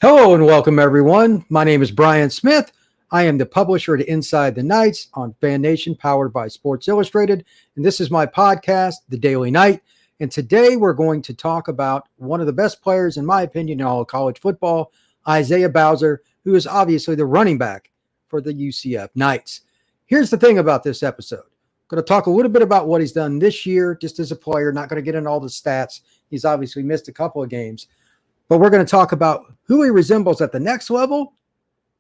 Hello and welcome, everyone. My name is Brian Smith. I am the publisher to Inside the Knights on Fan Nation, powered by Sports Illustrated. And this is my podcast, The Daily Knight. And today we're going to talk about one of the best players, in my opinion, in all of college football, Isaiah Bowser, who is obviously the running back for the UCF Knights. Here's the thing about this episode. I'm going to talk a little bit about what he's done this year, just as a player, not going to get into all the stats. He's obviously missed a couple of games. But we're going to talk about who he resembles at the next level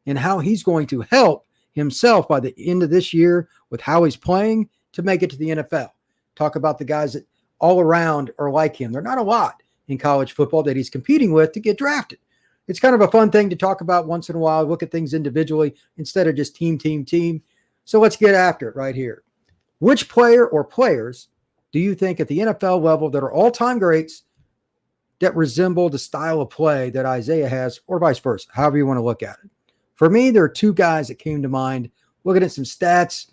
and how he's going to help himself by the end of this year with how he's playing to make it to the NFL. Talk about the guys that all around are like him. They're not a lot in college football that he's competing with to get drafted. It's kind of a fun thing to talk about once in a while, look at things individually instead of just team. So let's get after it right here. Which player or players do you think at the NFL level that are all-time greats that resemble the style of play that Isaiah has, or vice versa, however you want to look at it? For me, there are two guys that came to mind, looking at some stats,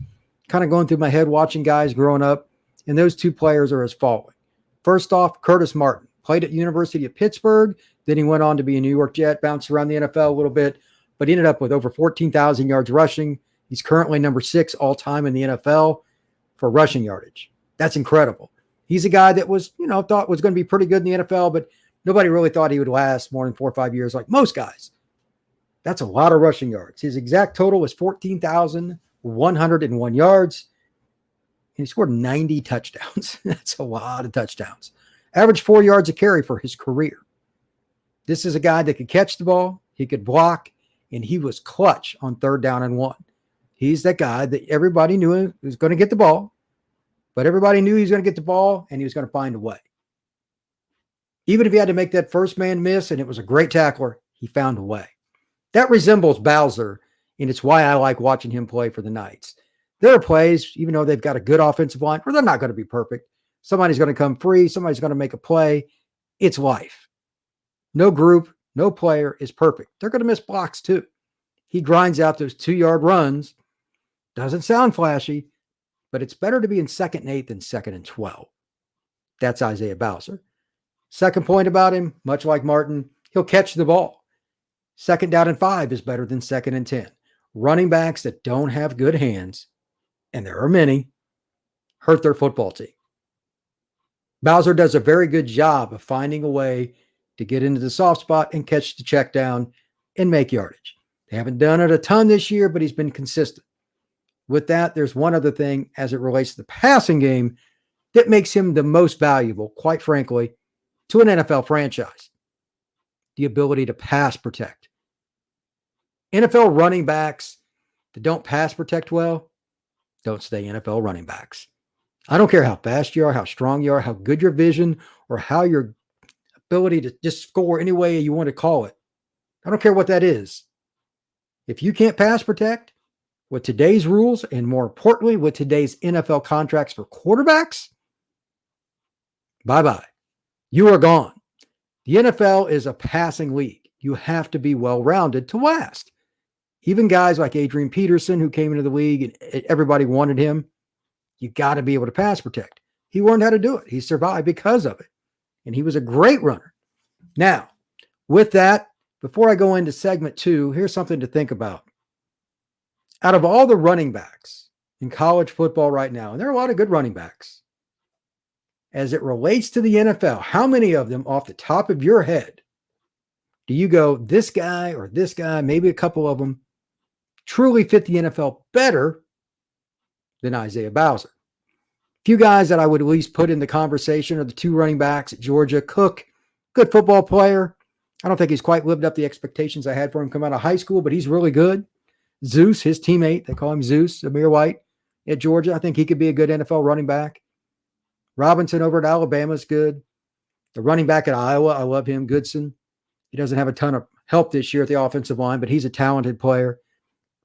kind of going through my head, watching guys growing up, and those two players are as following. First off, Curtis Martin, played at University of Pittsburgh, then he went on to be a New York Jet, bounced around the NFL a little bit, but he ended up with over 14,000 yards rushing. He's currently number 6 all-time in the NFL for rushing yardage. That's incredible. He's a guy that was, thought was going to be pretty good in the NFL, but nobody really thought he would last more than 4 or 5 years like most guys. That's a lot of rushing yards. His exact total was 14,101 yards, and he scored 90 touchdowns. That's a lot of touchdowns. Averaged 4 yards a carry for his career. This is a guy that could catch the ball, he could block, and he was clutch on 3rd down and 1. He's that guy that everybody knew he was going to get the ball, but everybody knew he was going to get the ball, and he was going to find a way. Even if he had to make that first man miss, and it was a great tackler, he found a way. That resembles Bowser, and it's why I like watching him play for the Knights. There are plays, even though they've got a good offensive line, where they're not going to be perfect. Somebody's going to come free. Somebody's going to make a play. It's life. No group, no player is perfect. They're going to miss blocks too. He grinds out those 2-yard runs. Doesn't sound flashy, but it's better to be in 2nd and 8 than 2nd and 12. That's Isaiah Bowser. Second point about him, much like Martin, he'll catch the ball. 2nd down and 5 is better than 2nd and 10. Running backs that don't have good hands, and there are many, hurt their football team. Bowser does a very good job of finding a way to get into the soft spot and catch the check down and make yardage. They haven't done it a ton this year, but he's been consistent. With that, there's one other thing as it relates to the passing game that makes him the most valuable, quite frankly, to an NFL franchise. The ability to pass protect. NFL running backs that don't pass protect well don't stay NFL running backs. I don't care how fast you are, how strong you are, how good your vision, or how your ability to just score any way you want to call it. I don't care what that is. If you can't pass protect, with today's rules, and more importantly, with today's NFL contracts for quarterbacks, bye-bye. You are gone. The NFL is a passing league. You have to be well-rounded to last. Even guys like Adrian Peterson, who came into the league and everybody wanted him, you got to be able to pass protect. He learned how to do it. He survived because of it. And he was a great runner. Now, with that, before I go into segment 2, here's something to think about. Out of all the running backs in college football right now, and there are a lot of good running backs, as it relates to the NFL, how many of them off the top of your head do you go, this guy or this guy, maybe a couple of them, truly fit the NFL better than Isaiah Bowser? A few guys that I would at least put in the conversation are the 2 running backs at Georgia. Cook, good football player. I don't think he's quite lived up the expectations I had for him coming out of high school, but he's really good. Zeus, his teammate, they call him Zeus, Amir White at Georgia. I think he could be a good NFL running back. Robinson over at Alabama is good. The running back at Iowa, I love him, Goodson. He doesn't have a ton of help this year at the offensive line, but he's a talented player.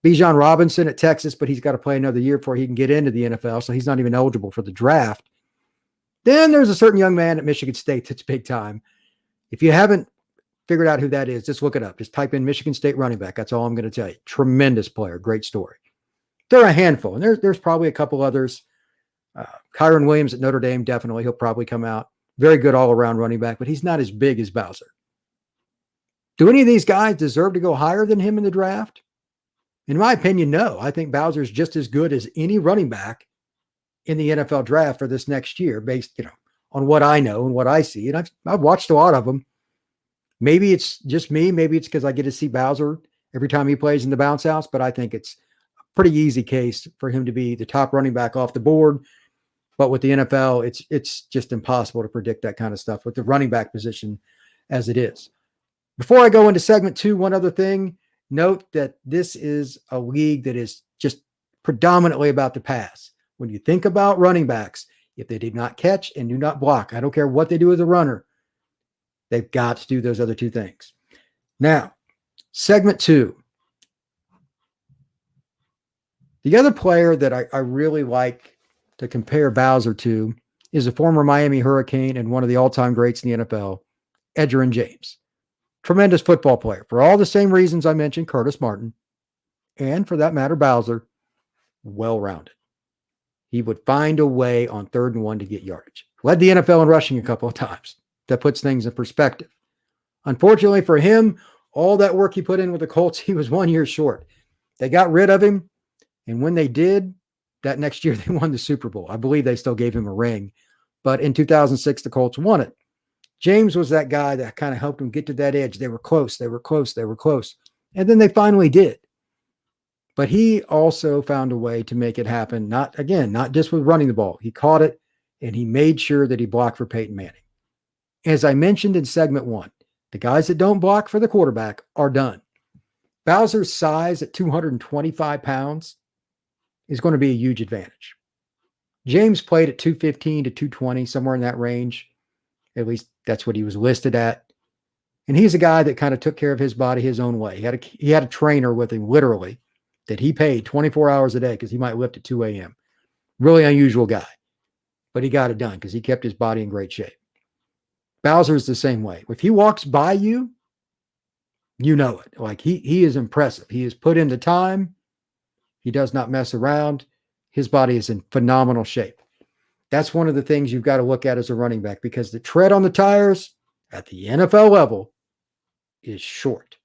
Bijan Robinson at Texas, but he's got to play another year before he can get into the NFL, so he's not even eligible for the draft. Then there's a certain young man at Michigan State that's big time. If you haven't figured out who that is, just look it up. Just type in Michigan State running back. That's all I'm going to tell you. Tremendous player. Great story. There are a handful, and there's probably a couple others. Kyron Williams at Notre Dame, definitely. He'll probably come out. Very good all-around running back, but he's not as big as Bowser. Do any of these guys deserve to go higher than him in the draft? In my opinion, no. I think Bowser's just as good as any running back in the NFL draft for this next year, based, on what I know and what I see. And I've watched a lot of them. Maybe it's just me. Maybe it's because I get to see Bowser every time he plays in the bounce house, but I think it's a pretty easy case for him to be the top running back off the board. But with the NFL, it's just impossible to predict that kind of stuff with the running back position as it is. Before I go into segment 2, one other thing, note that this is a league that is just predominantly about the pass. When you think about running backs, if they did not catch and do not block, I don't care what they do as a runner, they've got to do those other two things. Now, segment 2. The other player that I really like to compare Bowser to is a former Miami Hurricane and one of the all-time greats in the NFL, Edgerrin James. Tremendous football player for all the same reasons I mentioned Curtis Martin, and for that matter, Bowser, well-rounded. He would find a way on 3rd and 1 to get yardage. Led the NFL in rushing a couple of times. That puts things in perspective. Unfortunately for him, all that work he put in with the Colts, he was 1 year short. They got rid of him, and when they did, that next year they won the Super Bowl. I believe they still gave him a ring, but in 2006, the Colts won it. James was that guy that kind of helped them get to that edge. They were close. And then they finally did. But he also found a way to make it happen. Not just with running the ball. He caught it and he made sure that he blocked for Peyton Manning. As I mentioned in segment 1, the guys that don't block for the quarterback are done. Bowser's size at 225 pounds is going to be a huge advantage. James played at 215 to 220, somewhere in that range. At least that's what he was listed at. And he's a guy that kind of took care of his body his own way. He had a trainer with him, literally, that he paid 24 hours a day because he might lift at 2 a.m. Really unusual guy. But he got it done because he kept his body in great shape. Bowser's the same way. If he walks by you, you know it. Like he is impressive. He has put in the time. He does not mess around. His body is in phenomenal shape. That's one of the things you've got to look at as a running back, because the tread on the tires at the NFL level is short.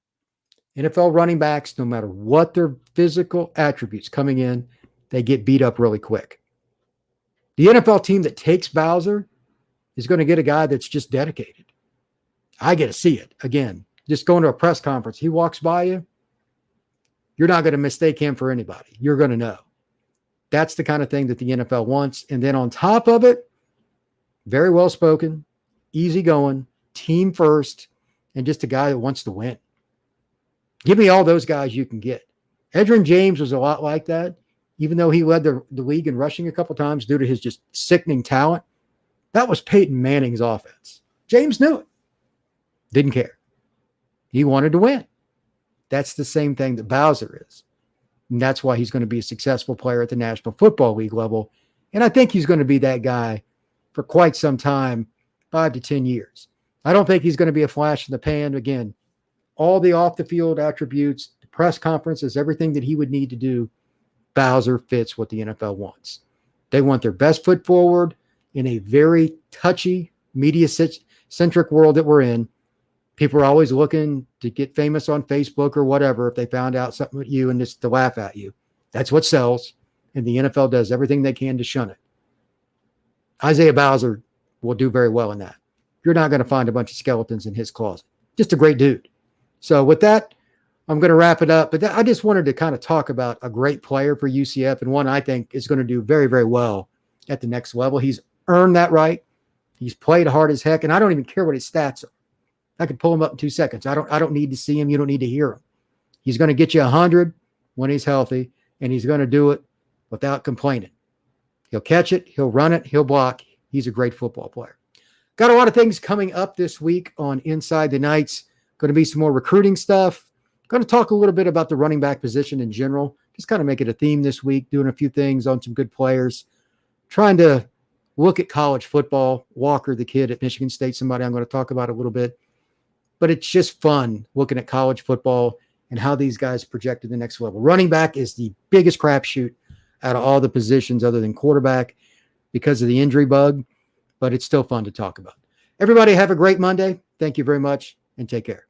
NFL running backs, no matter what their physical attributes coming in, they get beat up really quick. The NFL team that takes Bowser is going to get a guy that's just dedicated. I get to see it. Again, just going to a press conference, he walks by you, you're not going to mistake him for anybody. You're going to know. That's the kind of thing that the NFL wants. And then on top of it, very well spoken, easygoing, team first, and just a guy that wants to win. Give me all those guys you can get. Edgerrin James was a lot like that, even though he led the league in rushing a couple times due to his just sickening talent. That was Peyton Manning's offense. James knew it. Didn't care. He wanted to win. That's the same thing that Bowser is. And that's why he's going to be a successful player at the National Football League level. And I think he's going to be that guy for quite some time, 5 to 10 years. I don't think he's going to be a flash in the pan. Again, all the off-the-field attributes, the press conferences, everything that he would need to do, Bowser fits what the NFL wants. They want their best foot forward in a very touchy, media-centric world that we're in. People are always looking to get famous on Facebook or whatever if they found out something with you and just to laugh at you. That's what sells, and the NFL does everything they can to shun it. Isaiah Bowser will do very well in that. You're not going to find a bunch of skeletons in his closet. Just a great dude. So with that, I'm going to wrap it up. But I just wanted to kind of talk about a great player for UCF and one I think is going to do very, very well at the next level. He's earned that right. He's played hard as heck, and I don't even care what his stats are. I could pull him up in 2 seconds. I don't need to see him. You don't need to hear him. He's going to get you 100 when he's healthy, and he's going to do it without complaining. He'll catch it. He'll run it. He'll block. He's a great football player. Got a lot of things coming up this week on Inside the Knights. Going to be some more recruiting stuff. Going to talk a little bit about the running back position in general. Just kind of make it a theme this week, doing a few things on some good players. Trying to look at college football. Walker, the kid at Michigan State, somebody I'm going to talk about a little bit. But it's just fun looking at college football and how these guys project to the next level. Running back is the biggest crapshoot out of all the positions other than quarterback because of the injury bug, but it's still fun to talk about. Everybody have a great Monday. Thank you very much, and take care.